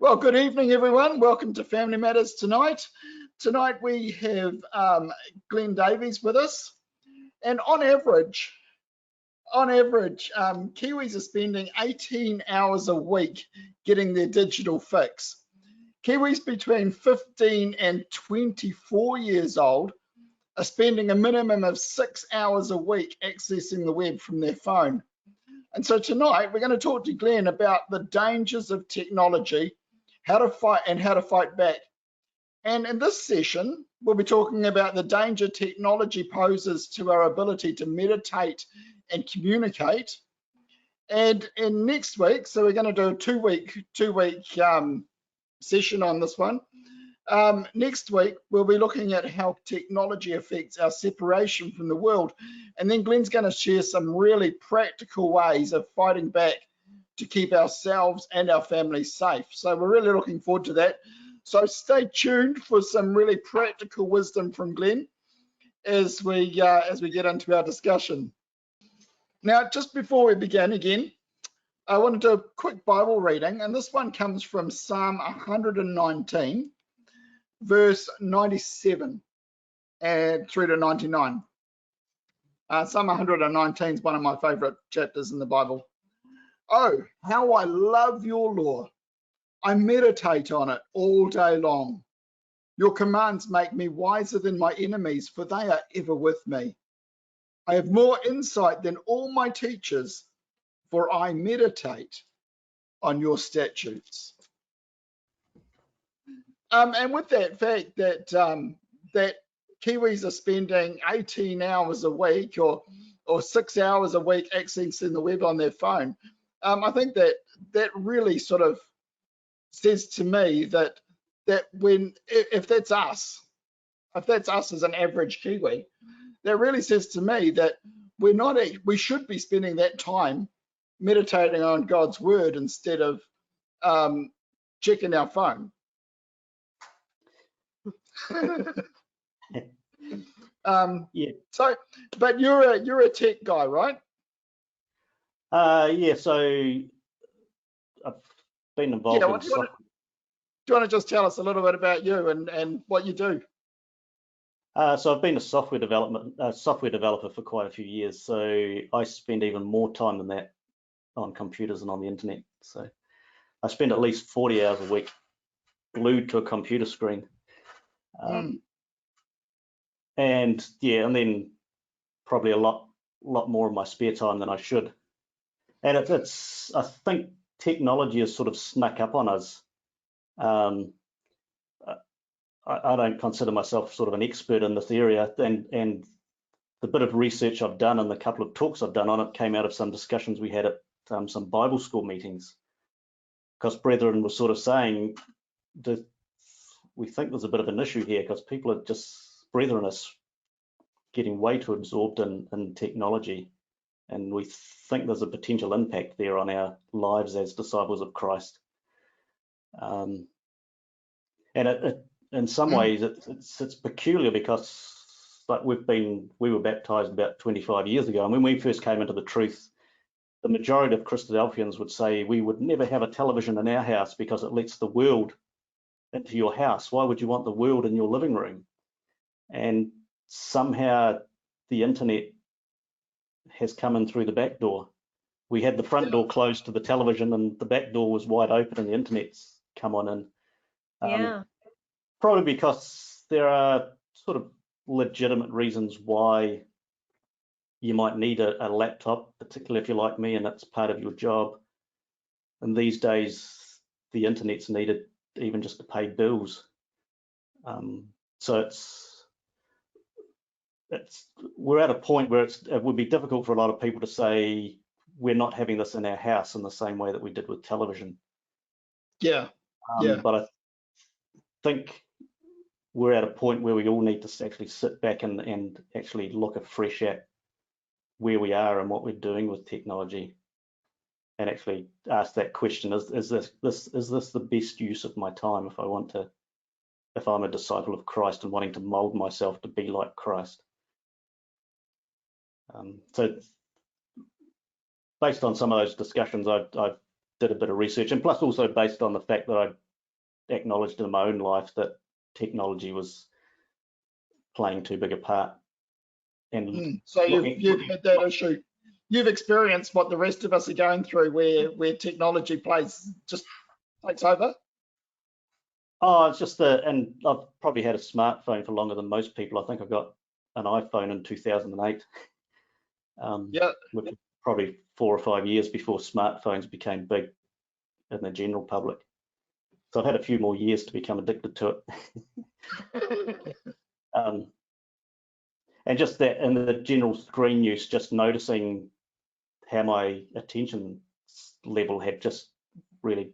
Well, good evening, everyone. Welcome to Family Matters tonight. Tonight we have Glen Davies with us, and on average, Kiwis are spending 18 hours a week getting their digital fix. Kiwis between 15 and 24 years old are spending a minimum of 6 hours a week accessing the web from their phone. And so tonight we're going to talk to Glen about the dangers of technology, how to fight back. And in this session, we'll be talking about the danger technology poses to our ability to meditate and communicate. And in next week, so we're going to do a two-week session on this one. Next week, we'll be looking at how technology affects our separation from the world. And then Glen's going to share some really practical ways of fighting back to keep ourselves and our families safe. So we're really looking forward to that. So stay tuned for some really practical wisdom from Glen as we get into our discussion. Now, just before we begin again, I want to do a quick Bible reading, and this one comes from Psalm 119, verse 97 and through to 99. Psalm 119 is one of my favorite chapters in the Bible. Oh, how I love your law. I meditate on it all day long. Your commands make me wiser than my enemies, for they are ever with me. I have more insight than all my teachers, for I meditate on your statutes. And with that fact that that Kiwis are spending 18 hours a week or 6 hours a week accessing the web on their phone, I think that really sort of says to me that if that's us as an average Kiwi, that really says to me that we should be spending that time meditating on God's word instead of checking our phone. Yeah. So, but you're a tech guy, right? Yeah. So I've been involved in. Do you want to just tell us a little bit about you and what you do? So I've been a software developer for quite a few years. So I spend even more time than that on computers and on the internet. So I spend at least 40 hours a week glued to a computer screen. And yeah, and then probably a lot more of my spare time than I should. And I think technology has sort of snuck up on us. I don't consider myself sort of an expert in this area, and the bit of research I've done and the couple of talks I've done on it came out of some discussions we had at some Bible school meetings, because brethren were sort of saying that we think there's a bit of an issue here because brethren are getting way too absorbed in technology, and we think there's a potential impact there on our lives as disciples of Christ. And in some ways it's peculiar because like we were baptized about 25 years ago, and when we first came into the truth, the majority of Christadelphians would say we would never have a television in our house because it lets the world into your house. Why would you want the world in your living room? And somehow the internet has come in through the back door. We had the front door closed to the television and the back door was wide open and the internet's come on in. Yeah. Probably because there are sort of legitimate reasons why you might need a laptop, particularly if you're like me and that's part of your job. And these days, the internet's needed even just to pay bills. So we're at a point where it would be difficult for a lot of people to say we're not having this in our house in the same way that we did with television. Yeah. But I think we're at a point where we all need to actually sit back and actually look afresh at where we are and what we're doing with technology, and actually ask that question: Is this the best use of my time if I'm a disciple of Christ and wanting to mold myself to be like Christ? So based on some of those discussions, I did a bit of research, and plus also based on the fact that I acknowledged in my own life that technology was playing too big a part. And So you've had that issue. You've experienced what the rest of us are going through, where technology just takes over. Oh, it's just and I've probably had a smartphone for longer than most people. I think I got an iPhone in 2008, which was probably 4 or 5 years before smartphones became big in the general public. So I've had a few more years to become addicted to it. And just that in the general screen use, just noticing how my attention level had just really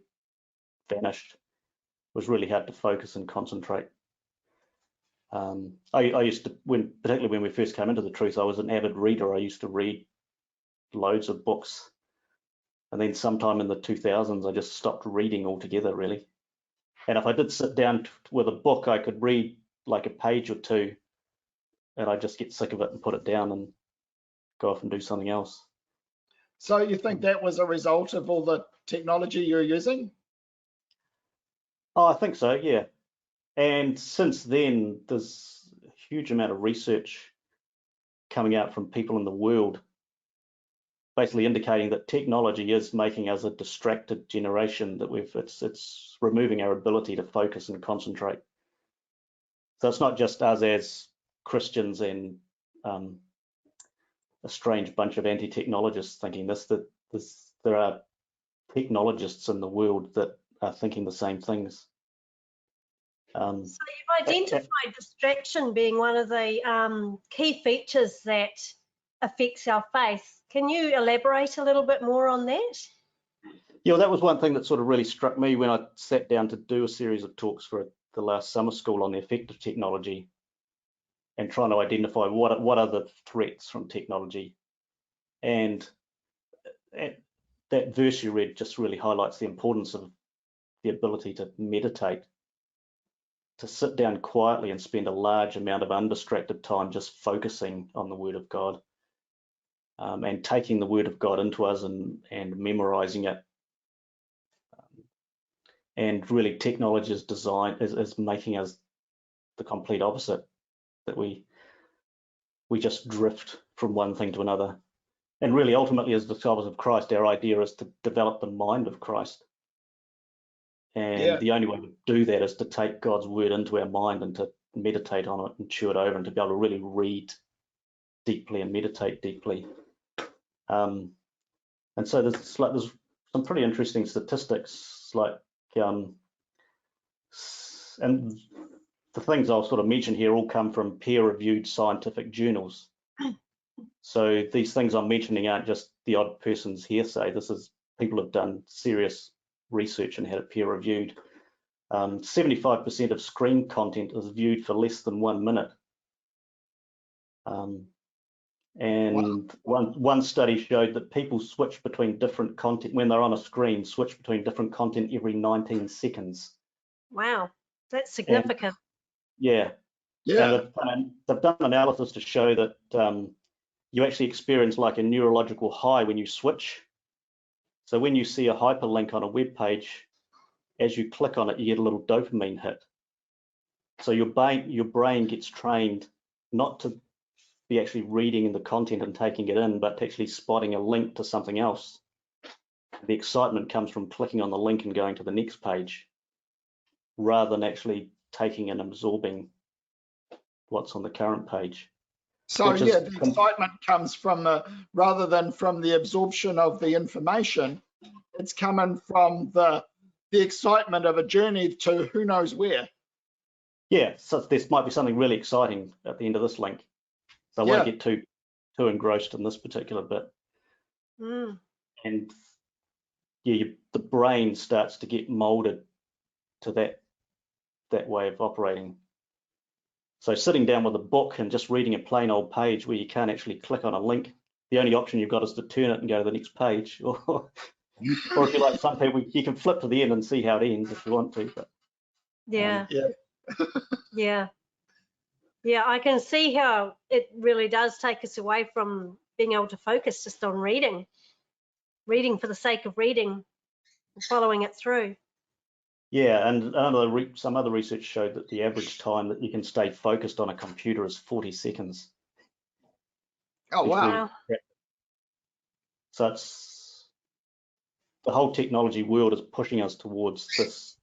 vanished. It was really hard to focus and concentrate. I used to, particularly when we first came into the truth, I was an avid reader. I used to read loads of books. And then sometime in the 2000s, I just stopped reading altogether, really. And if I did sit down with a book, I could read like a page or two, and I'd just get sick of it and put it down and go off and do something else. So you think that was a result of all the technology you're using? Oh, I think so, yeah. And since then, there's a huge amount of research coming out from people in the world, basically indicating that technology is making us a distracted generation, that it's removing our ability to focus and concentrate. So it's not just us as Christians and a strange bunch of anti-technologists thinking this, that there are technologists in the world that are thinking the same things. So you've identified distraction being one of the key features that affects our faith. Can you elaborate a little bit more on that? Yeah, that was one thing that sort of really struck me when I sat down to do a series of talks for the last summer school on the effect of technology and trying to identify what are the threats from technology. And that verse you read just really highlights the importance of the ability to meditate, to sit down quietly and spend a large amount of undistracted time just focusing on the Word of God, and taking the Word of God into us and memorizing it. And really, technology is making us the complete opposite, that we just drift from one thing to another. And really, ultimately, as disciples of Christ, our idea is to develop the mind of Christ. And the only way to do that is to take God's word into our mind and to meditate on it and chew it over and to be able to really read deeply and meditate deeply. And so there's some pretty interesting statistics, like, and the things I'll sort of mention here all come from peer-reviewed scientific journals. So these things I'm mentioning aren't just the odd person's hearsay. This is people have done serious research and had it peer-reviewed. 75% of screen content is viewed for less than 1 minute. And one study showed that people switch between different content when they're on a screen, switch between different content every 19 seconds. Wow, that's significant. Yeah. And they've done analysis to show that you actually experience like a neurological high when you switch. So when you see a hyperlink on a web page, as you click on it, you get a little dopamine hit. So your brain gets trained not to be actually reading the content and taking it in, but actually spotting a link to something else. The excitement comes from clicking on the link and going to the next page, rather than actually taking and absorbing what's on the current page. So yeah, the excitement comes from rather than from the absorption of the information, it's coming from the excitement of a journey to who knows where. Yeah, so there might be something really exciting at the end of this link. So I won't get too engrossed in this particular bit. And yeah, the brain starts to get molded to that way of operating. So sitting down with a book and just reading a plain old page where you can't actually click on a link, the only option you've got is to turn it and go to the next page. Or if you like some people, you can flip to the end and see how it ends if you want to. But yeah. I can see how it really does take us away from being able to focus just on reading for the sake of reading and following it through. Yeah, and some other research showed that the average time that you can stay focused on a computer is 40 seconds. Oh, wow. So it's the whole technology world is pushing us towards this,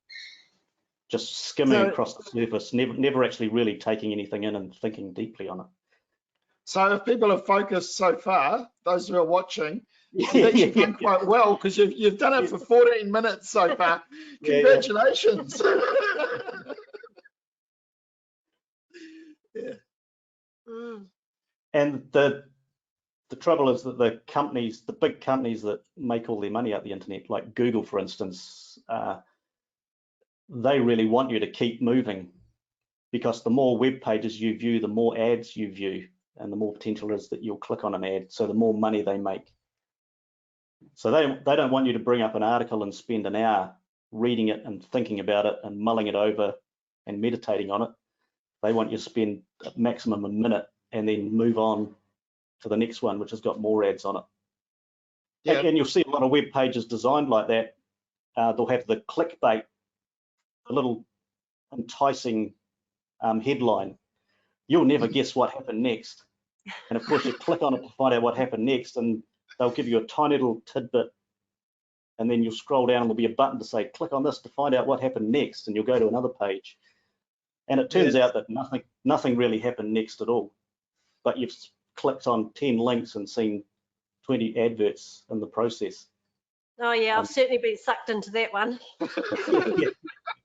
just skimming across the surface, never actually really taking anything in and thinking deeply on it. So if people have focused so far, those who are watching, you've actually done quite well, because you've done it for 14 minutes so far. Congratulations. Yeah. And the trouble is that the big companies that make all their money out the internet, like Google, for instance, they really want you to keep moving, because the more web pages you view, the more ads you view, and the more potential is that you'll click on an ad, so the more money they make. So they don't want you to bring up an article and spend an hour reading it and thinking about it and mulling it over and meditating on it. They want you to spend a maximum a minute and then move on to the next one, which has got more ads on it. Yeah. And you'll see a lot of web pages designed like that. They'll have the clickbait, a little enticing headline. You'll never guess what happened next. And of course, you click on it to find out what happened next, and they'll give you a tiny little tidbit, and then you'll scroll down and there'll be a button to say, click on this to find out what happened next, and you'll go to another page. And it turns out that nothing really happened next at all, but you've clicked on 10 links and seen 20 adverts in the process. Oh yeah, I've certainly been sucked into that one.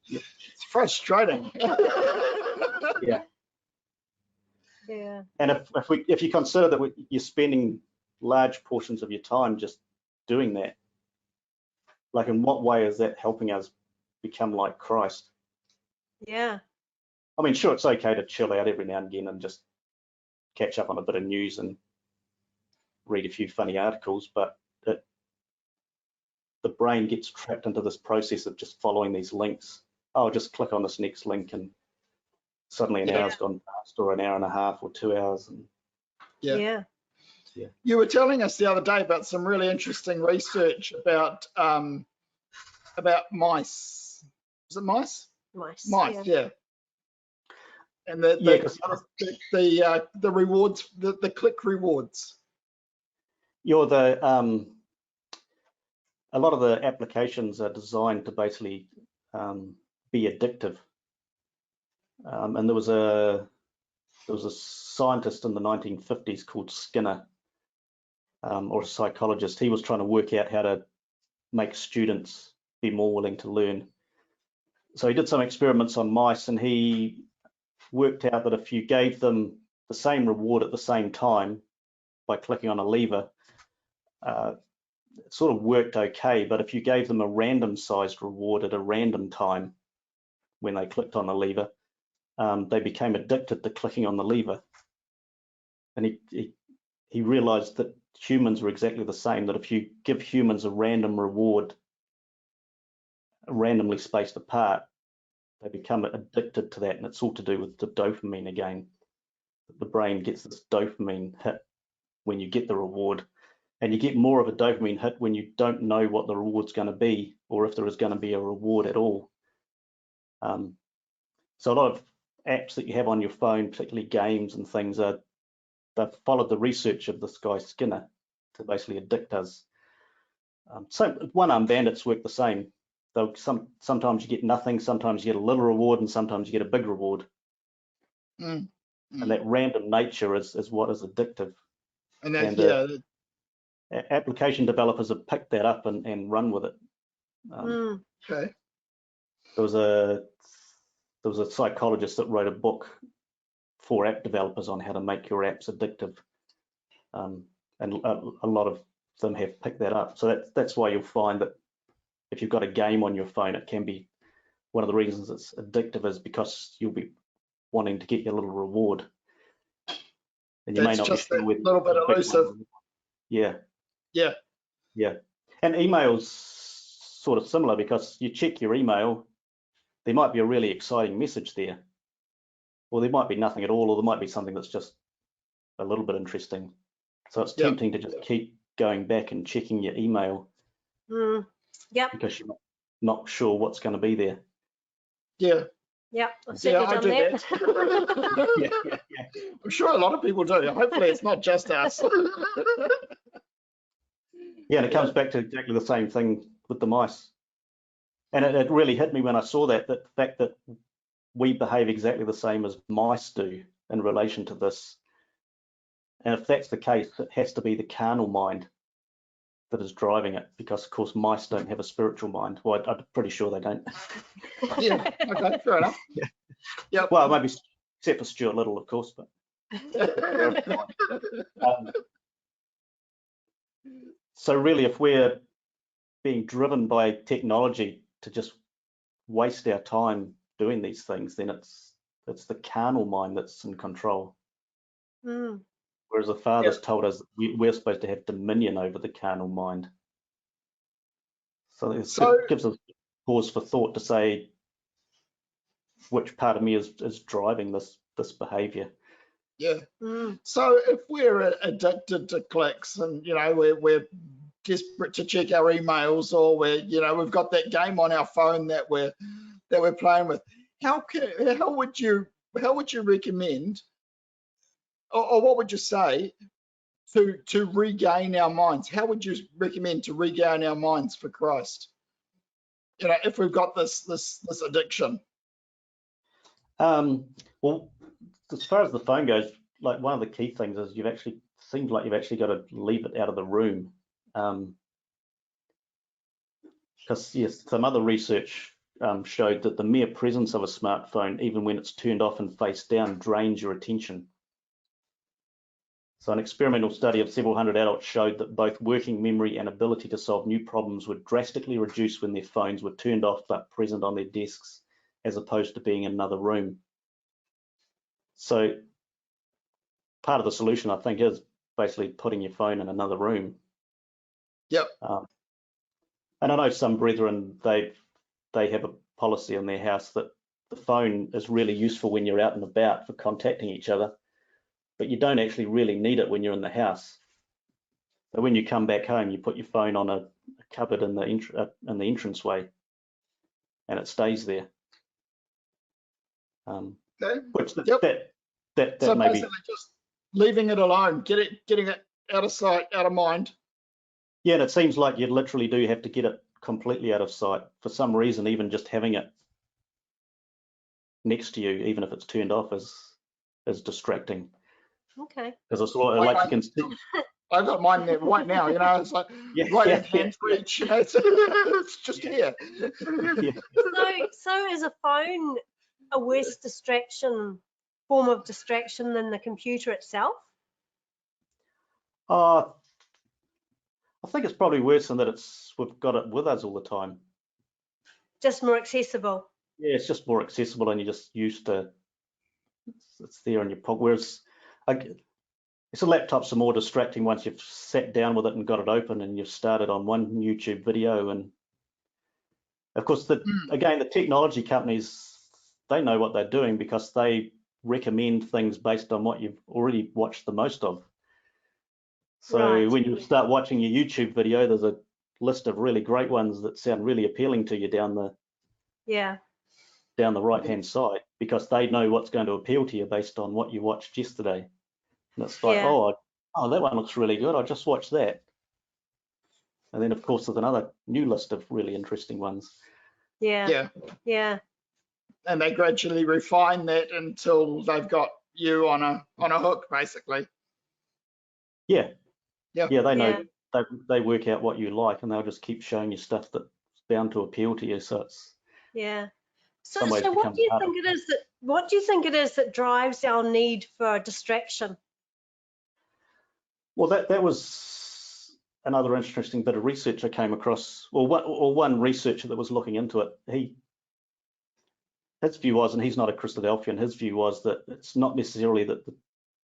It's frustrating. Yeah. Yeah. And if you consider that you're spending large portions of your time just doing that, like in what way is that helping us become like Christ? Yeah. I mean, sure, it's okay to chill out every now and again and just catch up on a bit of news and read a few funny articles, but the brain gets trapped into this process of just following these links. Oh, just click on this next link, and suddenly an hour's gone past, or an hour and a half, or 2 hours. And yeah. You were telling us the other day about some really interesting research about mice. Is it mice? Mice, yeah. And the rewards, the click rewards. A lot of the applications are designed to basically be addictive. And there was a scientist in the 1950s called Skinner, or a psychologist. He was trying to work out how to make students be more willing to learn. So he did some experiments on mice, and he worked out that if you gave them the same reward at the same time by clicking on a lever, it sort of worked okay, but if you gave them a random sized reward at a random time when they clicked on the lever, they became addicted to clicking on the lever. And he realized that humans were exactly the same, that if you give humans a random reward, randomly spaced apart, they become addicted to that, and it's all to do with the dopamine again. The brain gets this dopamine hit when you get the reward, and you get more of a dopamine hit when you don't know what the reward's going to be, or if there is going to be a reward at all. So a lot of apps that you have on your phone, particularly games and things, they've followed the research of this guy Skinner to basically addict us. So one-armed bandits work the same. Sometimes you get nothing, sometimes you get a little reward, and sometimes you get a big reward. And that random nature is what is addictive. And application developers have picked that up and run with it. Okay. There was a psychologist that wrote a book for app developers on how to make your apps addictive, and a lot of them have picked that up. So that's why you'll find that if you've got a game on your phone, it can be one of the reasons it's addictive is because you'll be wanting to get your little reward, and you may not be sure whether a little bit elusive. Yeah. And email's sort of similar, because you check your email, there might be a really exciting message there, or there might be nothing at all, or there might be something that's just a little bit interesting. So it's tempting to just keep going back and checking your email because you're not sure what's going to be there. Yeah. Yep, I've Yeah, certainly I done do that. that. I'm sure a lot of people do. Hopefully it's not just us. Yeah, and it comes back to exactly the same thing with the mice. And it really hit me when I saw that the fact that we behave exactly the same as mice do in relation to this. And if that's the case, it has to be the carnal mind that is driving it, because of course mice don't have a spiritual mind. Well, I'm pretty sure they don't. Yeah, okay, fair enough. Yeah. Yep. Well, maybe except for Stuart Little, of course, but so really, if we're being driven by technology to just waste our time doing these things, then it's the carnal mind that's in control. Mm. Whereas the Father's told us we're supposed to have dominion over the carnal mind. So it gives us pause for thought to say, which part of me is driving this behavior? Yeah. Mm. So if we're addicted to clicks, and we're desperate to check our emails, or we've got that game on our phone that we're playing with, how would you recommend, or what would you say to regain our minds? How would you recommend to regain our minds for Christ? If we've got this addiction. Well, as far as the phone goes, like one of the key things is seems like you've actually got to leave it out of the room. Because yes, some other research showed that the mere presence of a smartphone, even when it's turned off and face down, drains your attention. So an experimental study of several hundred adults showed that both working memory and ability to solve new problems would drastically reduce when their phones were turned off but present on their desks, as opposed to being in another room. So part of the solution, I think, is basically putting your phone in another room. Yep. And I know some brethren, they have a policy in their house that the phone is really useful when you're out and about for contacting each other, but you don't actually really need it when you're in the house. So when you come back home, you put your phone on a cupboard in the entranceway, and it stays there. Okay. Which that So maybe basically just leaving it alone, getting it out of sight, out of mind. Yeah, and it seems like you literally do have to get it completely out of sight. For some reason, even just having it next to you, even if it's turned off, is distracting. Okay. Because it's like you can see. I've got mine there right now. It's like right in hand reach. It's just here. Yeah. So is a phone a worse form of distraction than the computer itself? I think it's probably worse than that we've got it with us all the time. Just more accessible. Yeah, it's just more accessible, and you're just used to it's there in your pocket. Whereas so laptops are more distracting once you've sat down with it and got it open and you've started on one YouTube video. And of course, again, the technology companies, they know what they're doing because they recommend things based on what you've already watched the most of. So when you start watching your YouTube video, there's a list of really great ones that sound really appealing to you down the right hand side, because they know what's going to appeal to you based on what you watched yesterday. And it's like, oh, that one looks really good, I just watched that. And then of course there's another new list of really interesting ones. Yeah. And they gradually refine that until they've got you on a hook, basically. Yeah, they know. They work out what you like, and they'll just keep showing you stuff that's bound to appeal to you. So it's So what do you think it is that drives our need for distraction? Well, that was another interesting bit of research I came across. Well, one researcher that was looking into it, his view was, and he's not a Christadelphian, his view was that it's not necessarily that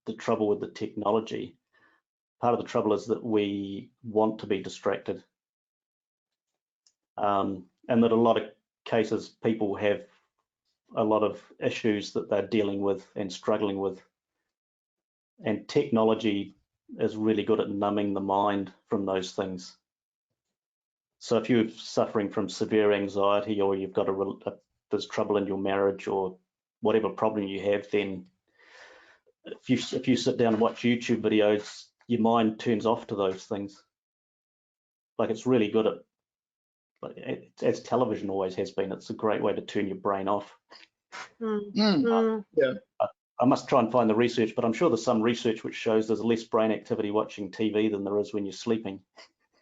the trouble with the technology. Part of the trouble is that we want to be distracted, and that a lot of cases people have a lot of issues that they're dealing with and struggling with, and technology is really good at numbing the mind from those things. So if you're suffering from severe anxiety, or you've got a there's trouble in your marriage or whatever problem you have, then if you sit down and watch YouTube videos, your mind turns off to those things. Like, it's really good at, like, as television always has been, it's a great way to turn your brain off. Yeah. I must try and find the research, but I'm sure there's some research which shows there's less brain activity watching TV than there is when you're sleeping.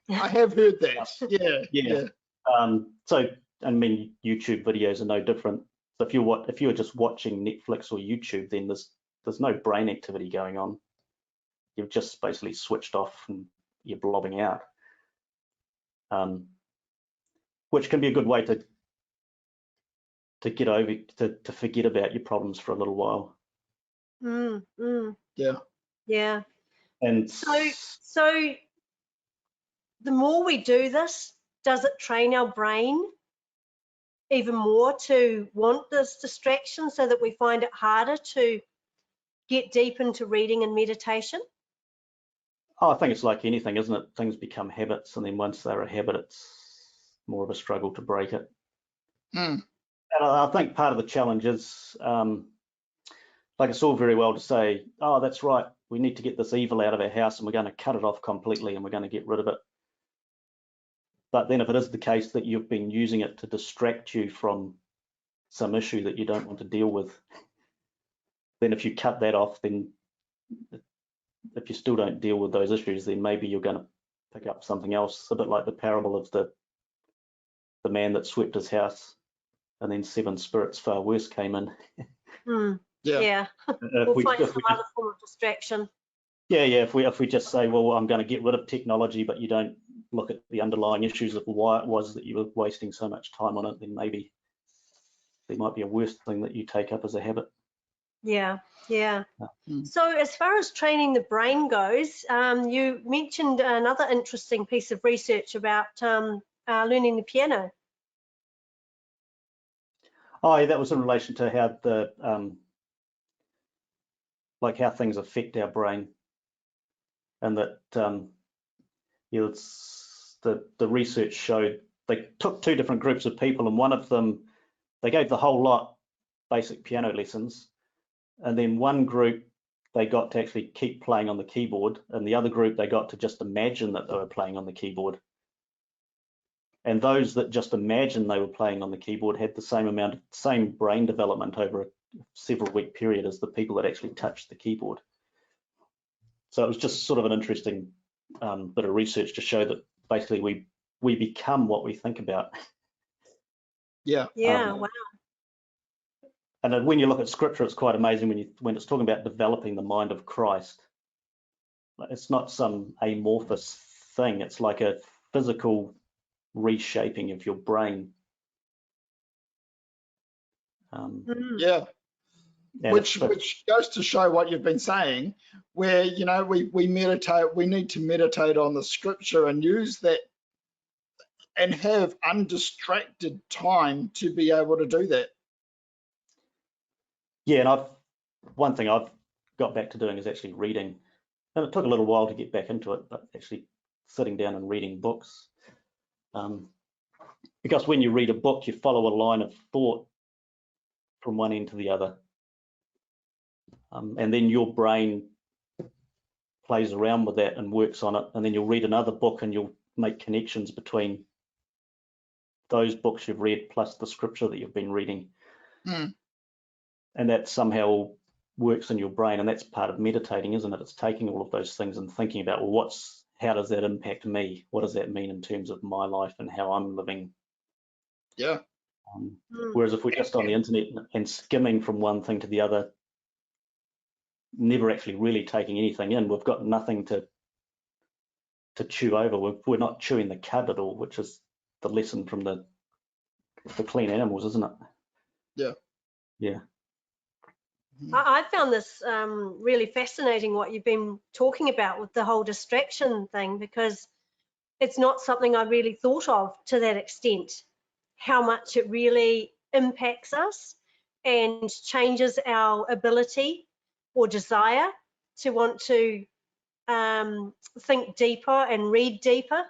I have heard that. Yeah. So, I mean, YouTube videos are no different. So if you're just watching Netflix or YouTube, then there's no brain activity going on. You've just basically switched off and you're blobbing out, which can be a good way to get over, to forget about your problems for a little while. Yeah. And so the more we do this, does it train our brain even more to want this distraction, so that we find it harder to get deep into reading and meditation? I think it's like anything, isn't it? Things become habits, and then once they're a habit, it's more of a struggle to break it. And I think part of the challenge is, like, it's all very well to say, oh, that's right, we need to get this evil out of our house and we're going to cut it off completely and we're going to get rid of it. But then if it is the case that you've been using it to distract you from some issue that you don't want to deal with, then if you cut that off, then if you still don't deal with those issues, then maybe you're going to pick up something else, a bit like the parable of the man that swept his house and then 7 spirits far worse came in. Yeah. We'll find some other form of distraction. Yeah, if we just say, well, I'm going to get rid of technology, but you don't look at the underlying issues of why it was that you were wasting so much time on it, then maybe there might be a worse thing that you take up as a habit. Yeah. So as far as training the brain goes, you mentioned another interesting piece of research about learning the piano. Oh, yeah, that was in relation to how how things affect our brain, and that the research showed they took 2 different groups of people, and one of them they gave the whole lot basic piano lessons, and then one group they got to actually keep playing on the keyboard, and the other group they got to just imagine that they were playing on the keyboard. And those that just imagined they were playing on the keyboard had the same brain development over a several week period as the people that actually touched the keyboard. So it was just sort of an interesting bit of research to show that basically we become what we think about. Wow. And then when you look at scripture, it's quite amazing when it's talking about developing the mind of Christ. It's not some amorphous thing. It's like a physical reshaping of your brain. Which goes to show what you've been saying, where we meditate, we need to meditate on the scripture and use that and have undistracted time to be able to do that. Yeah, and one thing I've got back to doing is actually reading, and it took a little while to get back into it, but actually sitting down and reading books. Because when you read a book, you follow a line of thought from one end to the other. And then your brain plays around with that and works on it. And then you'll read another book and you'll make connections between those books you've read plus the scripture that you've been reading. And that somehow works in your brain. And that's part of meditating, isn't it? It's taking all of those things and thinking about, well, how does that impact me? What does that mean in terms of my life and how I'm living? Whereas if we're just on the internet and skimming from one thing to the other, never actually really taking anything in, we've got nothing to chew over. We're not chewing the cud at all, which is the lesson from the clean animals, isn't it? Yeah. I found this really fascinating, what you've been talking about with the whole distraction thing, because it's not something I really thought of to that extent, how much it really impacts us and changes our ability or desire to want to think deeper and read deeper.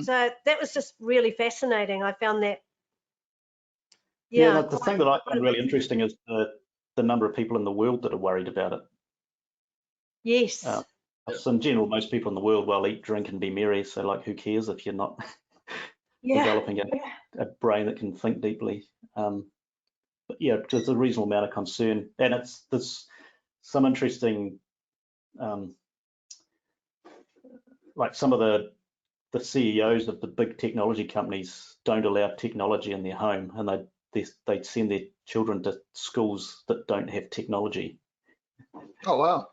So that was just really fascinating. I found that Yeah. The thing that I find really interesting is the number of people in the world that are worried about it. Yes. So in general, most people in the world will eat, drink, and be merry. So, like, who cares if you're not developing a brain that can think deeply? But yeah, there's a reasonable amount of concern, and there's some interesting, like some of the CEOs of the big technology companies don't allow technology in their home, and they send their children to schools that don't have technology. Oh wow.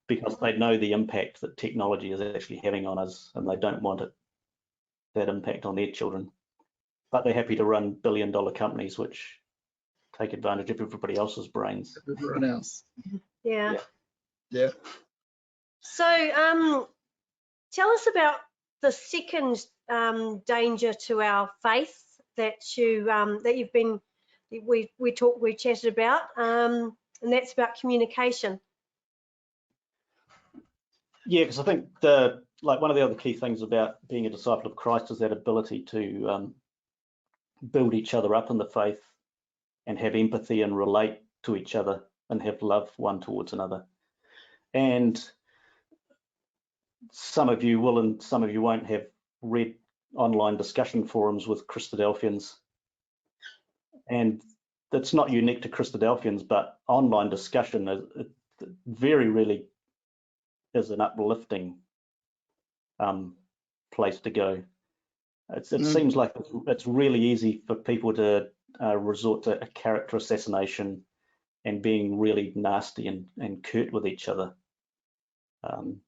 Because they know the impact that technology is actually having on us, and they don't want that impact on their children. But they're happy to run billion-dollar companies which take advantage of everybody else's brains. Everyone else. Yeah. Yeah. So tell us about the second danger to our faith that you've been we chatted about, and that's about communication. Yeah, because I think one of the other key things about being a disciple of Christ is that ability to build each other up in the faith and have empathy and relate to each other and have love one towards another. And some of you will and some of you won't have read online discussion forums with Christadelphians. And that's not unique to Christadelphians, but online discussion very rarely is an uplifting place to go. It seems like it's really easy for people to resort to a character assassination and being really nasty and curt with each other. And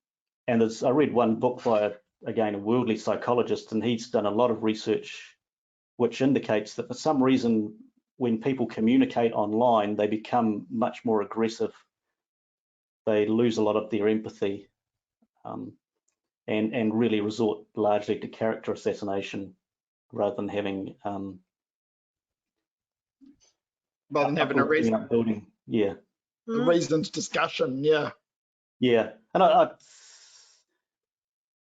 I read one book by, again, a worldly psychologist, and he's done a lot of research which indicates that for some reason, when people communicate online, they become much more aggressive. They lose a lot of their empathy and really resort largely to character assassination rather than having a reason. Building. Yeah. A reasoned discussion. Yeah. Yeah. And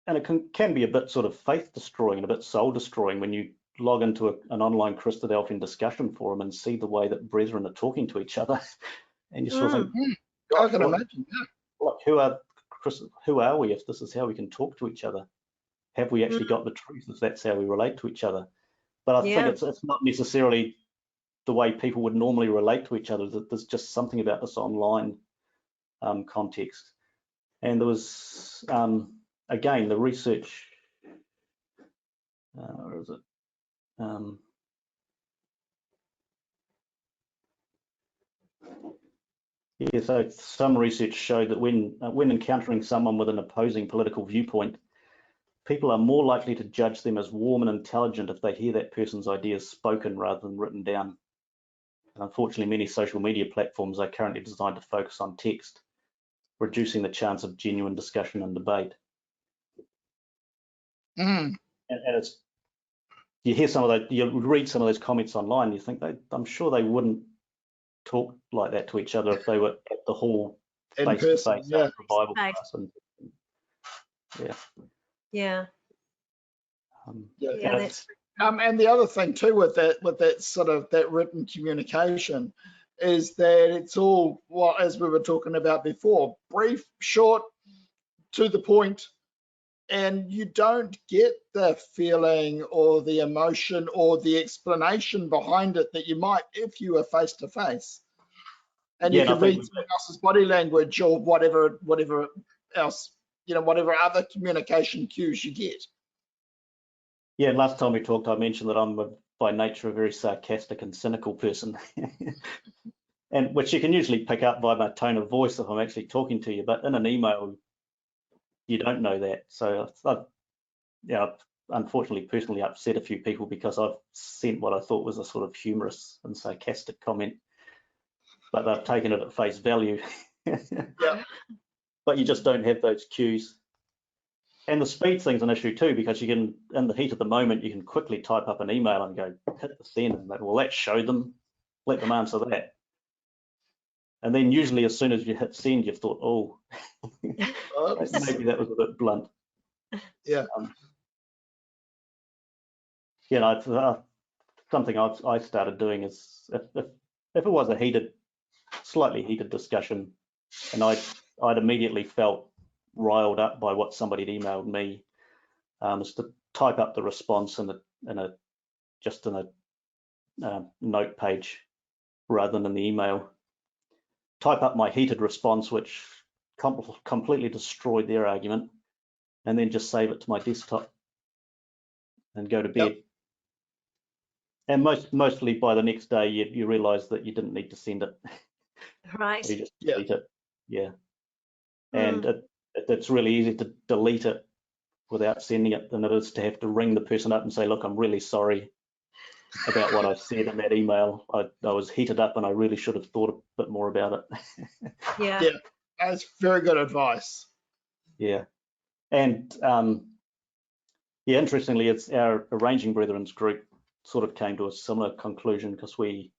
it can be a bit sort of faith destroying and a bit soul destroying when you log into an online Christadelphian discussion forum and see the way that brethren are talking to each other, and you sort of think, I can imagine. Yeah. Look, who are we if this is how we can talk to each other? Have we actually got the truth if that's how we relate to each other? But I think it's not necessarily the way people would normally relate to each other. There's just something about this online context. And there was, again, the research, where is it? Yeah, so some research showed that when encountering someone with an opposing political viewpoint, people are more likely to judge them as warm and intelligent if they hear that person's ideas spoken rather than written down. And unfortunately, many social media platforms are currently designed to focus on text, reducing the chance of genuine discussion and debate. And it's, you hear some of that, you read some of those comments online, you think I'm sure they wouldn't talk like that to each other if they were at the hall face to face after a Bible class. And and the other thing too with that sort of that written communication is that it's all as we were talking about before, brief, short, to the point, and you don't get the feeling or the emotion or the explanation behind it that you might if you were face to face. And you can read someone else's body language or whatever else, whatever other communication cues you get. Yeah, last time we talked, I mentioned that I'm by nature a very sarcastic and cynical person, and which you can usually pick up by my tone of voice if I'm actually talking to you. But in an email, you don't know that. So I've unfortunately personally upset a few people because I've sent what I thought was a sort of humorous and sarcastic comment, but they've taken it at face value. But you just don't have those cues. And the speed thing's an issue too, because you can, in the heat of the moment, you can quickly type up an email and go hit the send, and well, let's show them, let them answer that. And then usually as soon as you hit send, you've thought, oh, maybe that was a bit blunt. Yeah. something I started doing is if it was a slightly heated discussion, and I'd immediately felt riled up by what somebody had emailed me, is to type up the response in a note page rather than in the email. Type up my heated response, which completely destroyed their argument, and then just save it to my desktop and go to bed. Yep. And mostly by the next day, you realise that you didn't need to send it. Right. You just delete it. Yeah. Mm. And it's really easy to delete it without sending it than it is to have to ring the person up and say, look, I'm really sorry about what I said in that email. I was heated up and I really should have thought a bit more about it. Yeah. Yeah, that's very good advice. Yeah. And yeah, interestingly, it's our Arranging Brethren's group sort of came to a similar conclusion, because we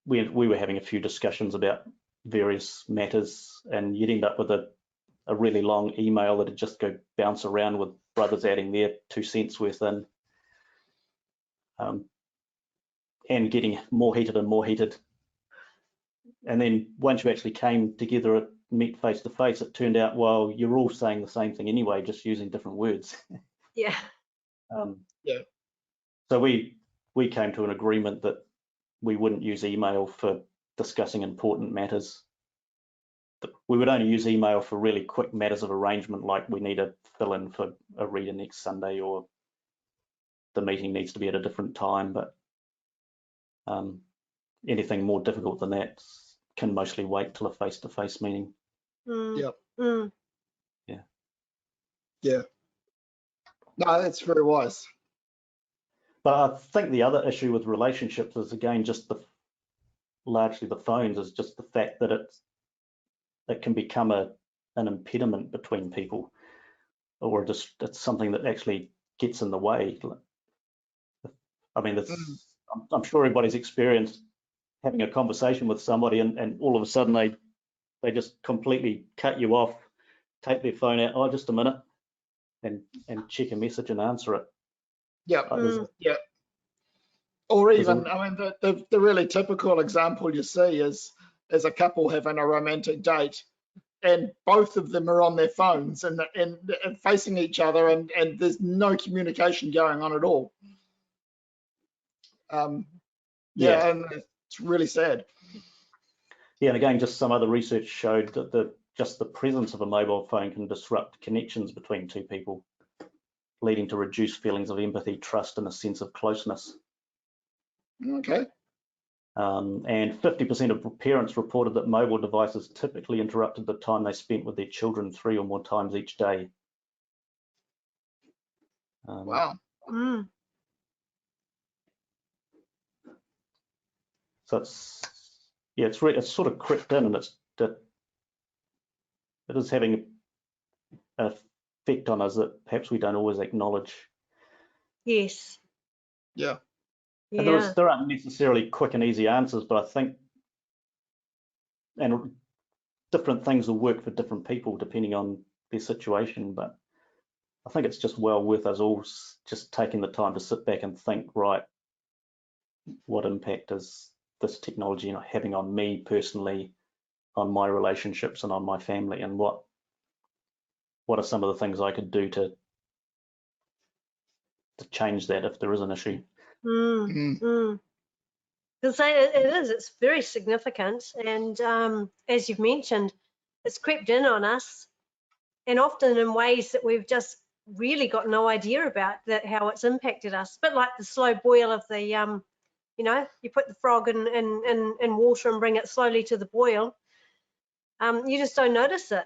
were having a few discussions about various matters, and you'd end up with a really long email that'd just go bounce around with brothers adding their 2 cents worth in, and getting more heated and more heated. And then once you actually came together at meet face to face, it turned out, well, you're all saying the same thing anyway, just using different words. Yeah. Yeah. So we came to an agreement that we wouldn't use email for discussing important matters. We would only use email for really quick matters of arrangement, like we need to fill in for a reader next Sunday, or the meeting needs to be at a different time. But anything more difficult than that can mostly wait till a face-to-face meeting. Mm. Yep. Mm. Yeah. Yeah. No, that's very wise. But I think the other issue with relationships is, again, just largely the phones, is just the fact that it can become an impediment between people, or just it's something that actually gets in the way. I mean, I'm sure everybody's experienced having a conversation with somebody and all of a sudden they just completely cut you off, take their phone out, oh, just a minute, and check a message and answer it. Yep. Mm. Yep. Or even, I mean, the really typical example you see is a couple having a romantic date, and both of them are on their phones and facing each other, and there's no communication going on at all. Yeah, and it's really sad. Yeah, and again, just some other research showed that just the presence of a mobile phone can disrupt connections between two people, leading to reduced feelings of empathy, trust, and a sense of closeness. Okay. And 50% of parents reported that mobile devices typically interrupted the time they spent with their children 3 or more times each day. Wow. Mm. So it's sort of crept in, and it is having an effect on us that perhaps we don't always acknowledge. Yes. Yeah. And there aren't necessarily quick and easy answers, but I think, and different things will work for different people depending on their situation, but I think it's just well worth us all just taking the time to sit back and think, right, what impact is this technology having on me personally, on my relationships and on my family, and what are some of the things I could do to change that if there is an issue. Because it's very significant, and as you've mentioned, it's crept in on us, and often in ways that we've just really got no idea about how it's impacted us. But like the slow boil of the you put the frog in water and bring it slowly to the boil. You just don't notice it.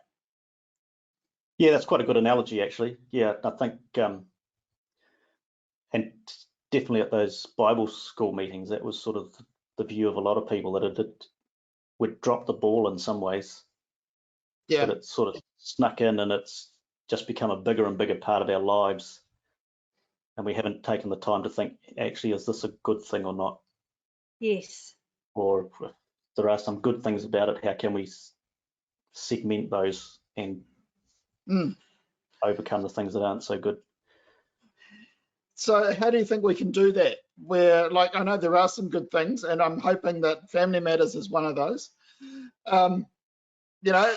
Yeah, that's quite a good analogy, actually. Yeah, I think, and definitely at those Bible school meetings, that was sort of the view of a lot of people, that we'd dropped the ball in some ways. Yeah. But it's sort of snuck in, and it's just become a bigger and bigger part of our lives. And we haven't taken the time to think, actually, is this a good thing or not? Yes. Or if there are some good things about it, how can we segment those and overcome the things that aren't so good? So how do you think we can do that? Where, like, I know there are some good things, and I'm hoping that Family Matters is one of those. You know,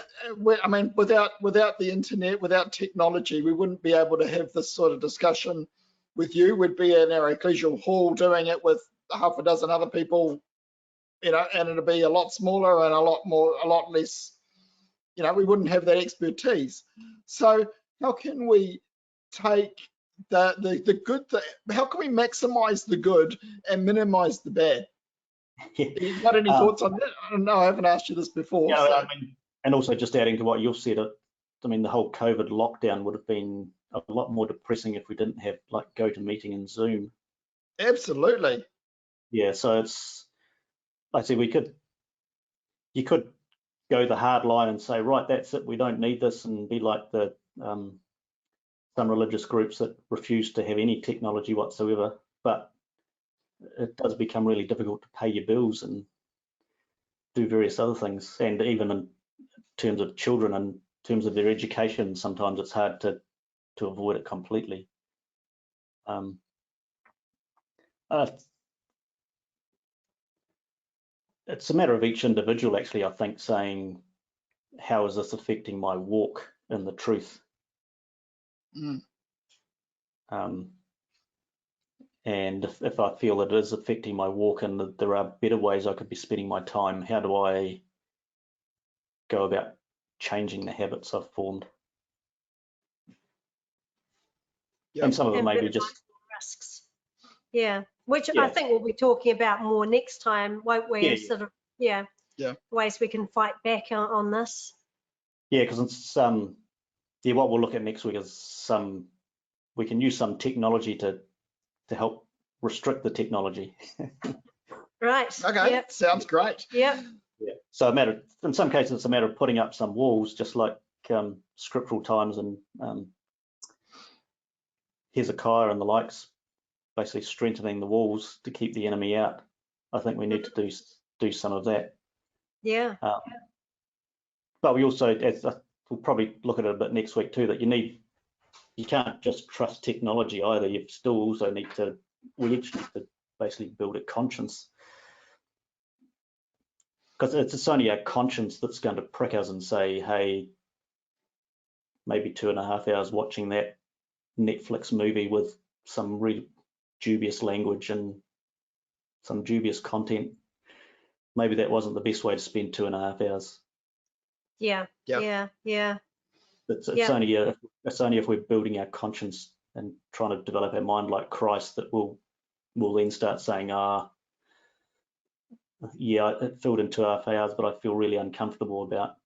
I mean, without the internet, without technology, we wouldn't be able to have this sort of discussion with you. We'd be in our ecclesial hall doing it with half a dozen other people, you know, and it'd be a lot smaller and a lot less, you know, we wouldn't have that expertise. So how can we take the good, how can we maximize the good and minimize the bad? You got any thoughts on that? I don't know, I haven't asked you this before. Yeah, so. I mean, and also just adding to what you've said, I mean, the whole COVID lockdown would have been a lot more depressing if we didn't have like GoToMeeting and Zoom. Absolutely. Yeah, so it's, like I said, you could go the hard line and say, right, that's it, we don't need this, and be like the some religious groups that refuse to have any technology whatsoever. But it does become really difficult to pay your bills and do various other things, and even in terms of children and in terms of their education, sometimes it's hard to avoid it completely. It's a matter of each individual, actually, I think, saying, how is this affecting my walk in the truth? And if I feel that it is affecting my walk and that there are better ways I could be spending my time, how do I go about changing the habits I've formed? Yep. And some of them maybe just risks. Yeah, which Yeah. I think we'll be talking about more next time, won't we? Yeah, Sort of, yeah, ways we can fight back on this. Yeah, because it's what we'll look at next week is we can use some technology to help restrict the technology. Right. Okay. Yep. Sounds great. Yep. Yeah. So in some cases, it's a matter of putting up some walls, just like scriptural times and Hezekiah and the likes, basically strengthening the walls to keep the enemy out. I think we need to do some of that. Yeah. But we also, we'll probably look at it a bit next week too, that you can't just trust technology either. You still also we each need to basically build a conscience, because it's only our conscience that's going to prick us and say, hey, maybe 2.5 hours watching that Netflix movie with some really dubious language and some dubious content, maybe that wasn't the best way to spend 2.5 hours. Yeah. Yep. Yeah. It's only if we're building our conscience and trying to develop our mind like Christ that we'll then start saying, yeah, it filled in 2.5 hours, but I feel really uncomfortable about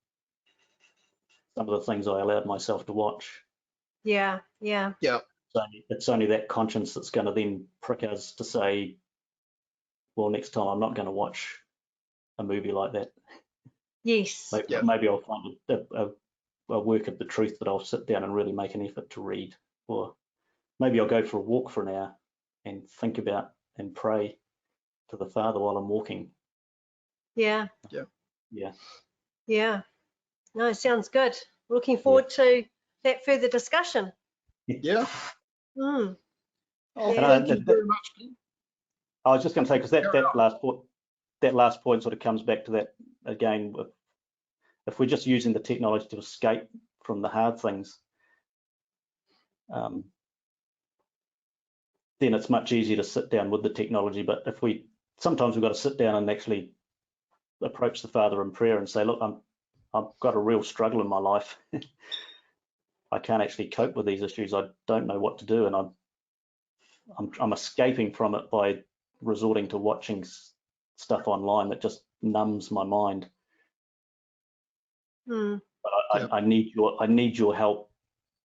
some of the things I allowed myself to watch. Yeah. So it's only that conscience that's going to then prick us to say, well, next time I'm not going to watch a movie like that. Yes. Maybe I'll find a work of the truth that I'll sit down and really make an effort to read, or maybe I'll go for a walk for an hour and think about and pray to the Father while I'm walking. Yeah. No, it sounds good. Looking forward to that further discussion. Yeah. Mm. Oh, thank you very much. I was just going to say, because that last point sort of comes back to that again. If we're just using the technology to escape from the hard things, then it's much easier to sit down with the technology. But sometimes we've got to sit down and actually approach the Father in prayer and say, look, I've got a real struggle in my life. I can't actually cope with these issues. I don't know what to do, and I'm escaping from it by resorting to watching stuff online that just numbs my mind. But I need your help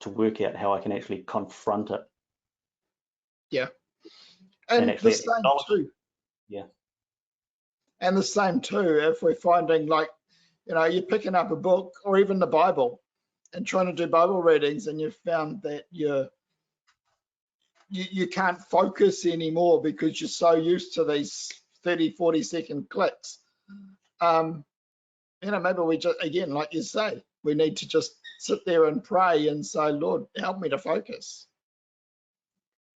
to work out how I can actually confront it. Yeah. And the same too. Yeah. And the same too, if we're finding, like, you know, you're picking up a book or even the Bible and trying to do Bible readings, and you've found that you can't focus anymore because you're so used to these 30-40 second clicks. You know, maybe we just, again, like you say, we need to just sit there and pray and say, Lord, help me to focus.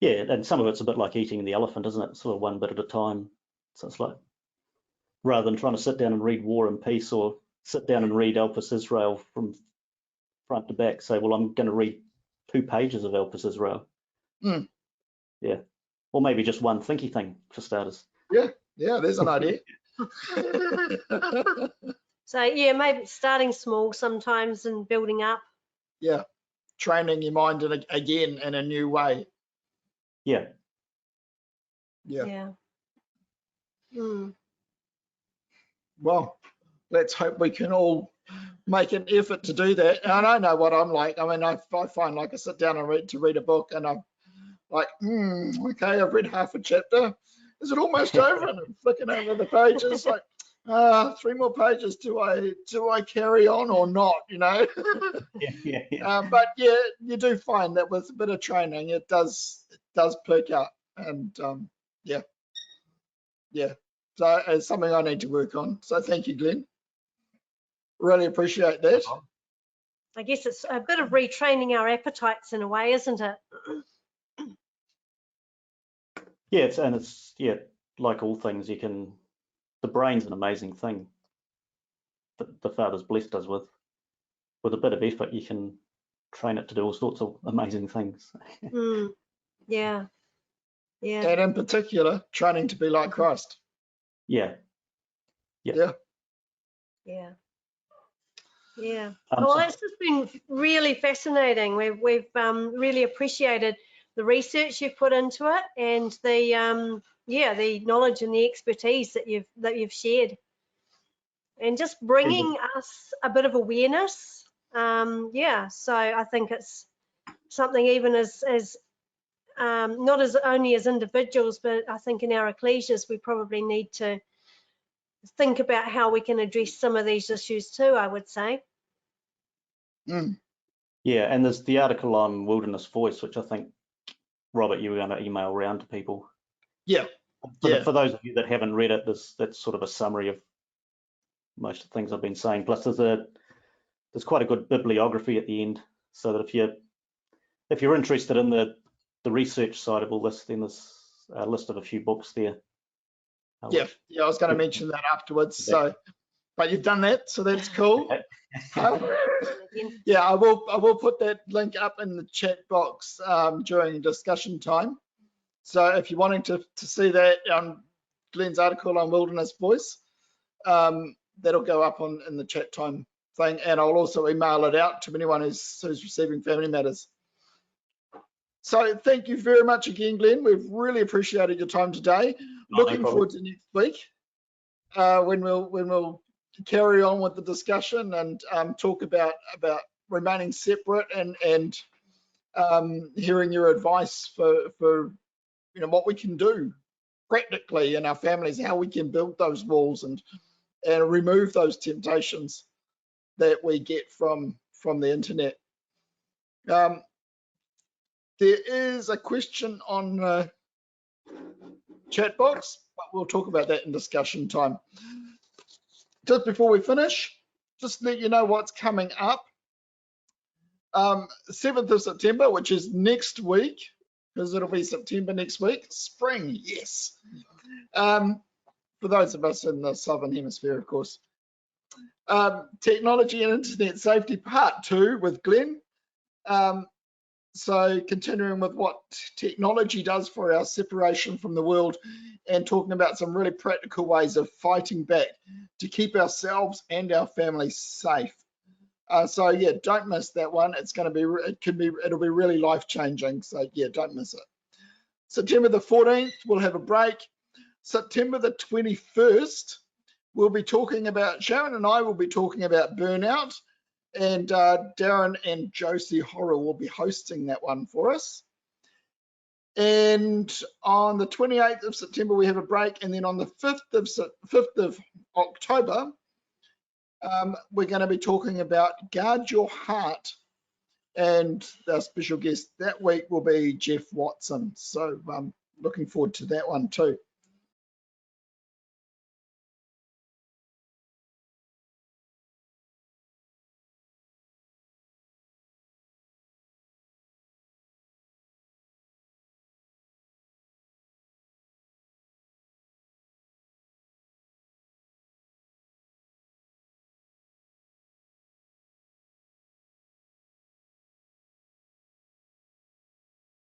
Yeah, and some of it's a bit like eating the elephant, isn't it? Sort of one bit at a time. So it's like, rather than trying to sit down and read War and Peace, or sit down and read Elpis Israel from front to back, say, well, I'm going to read 2 pages of Elpis Israel. Mm. Yeah, or maybe just one thinky thing for starters. Yeah, there's an idea. So yeah, maybe starting small sometimes and building up. Yeah, training your mind again in a new way. Yeah. Yeah. Mm. Well, let's hope we can all make an effort to do that. And I know what I'm like. I mean, I find like I sit down and read a book, and I'm like, okay, I've read half a chapter. Is it almost over? And I'm flicking over the pages, like, 3 more pages. Do I carry on or not? You know. Yeah. But yeah, you do find that with a bit of training, it does perk up, and yeah. So it's something I need to work on. So thank you, Glenn. Really appreciate that. I guess it's a bit of retraining our appetites in a way, isn't it? Yeah, it's like all things, the brain's an amazing thing that the Father's blessed us with. With a bit of effort, you can train it to do all sorts of amazing things. Yeah. And in particular, training to be like Christ. Yeah. Well, it's just been really fascinating. We've really appreciated the research you've put into it, and the the knowledge and the expertise that you've shared, and just bringing us a bit of awareness. So I think it's something even as not as only as individuals, but I think in our ecclesias we probably need to think about how we can address some of these issues too, I would say. Yeah, and there's the article on Wilderness Voice, which I think, Robert, you were going to email around to people. Yeah. For those of you that haven't read it, that's sort of a summary of most of the things I've been saying. Plus, there's quite a good bibliography at the end, so that if you're interested in the research side of all this, then there's a list of a few books there. I was going to mention that afterwards. So, but you've done that, so that's cool. Yeah, I will put that link up in the chat box during discussion time. So if you're wanting to see that on Glenn's article on Wilderness Voice, that'll go up in the chat time thing, and I'll also email it out to anyone who's receiving Family Matters. So thank you very much again, Glen. We've really appreciated your time today. Looking forward to next week when we'll carry on with the discussion and talk about remaining separate and hearing your advice for what we can do practically in our families, how we can build those walls and remove those temptations that we get from the internet. There is a question on the chat box, but we'll talk about that in discussion time. Just before we finish, just let you know what's coming up. 7th of September, which is next week, because it'll be September next week. Spring, yes. For those of us in the Southern Hemisphere, of course. Technology and Internet Safety Part 2 with Glen. So continuing with what technology does for our separation from the world and talking about some really practical ways of fighting back to keep ourselves and our families safe. So yeah, don't miss that one. It'll be really life-changing. So yeah, don't miss it. September the 14th, we'll have a break. September the 21st, we'll be talking about, Sharon and I will be talking about burnout, and Darren and Josie Horror will be hosting that one for us. And on the 28th of September, we have a break. And then on the 5th of October, we're going to be talking about Guard Your Heart. And our special guest that week will be Jeff Watson. So looking forward to that one too.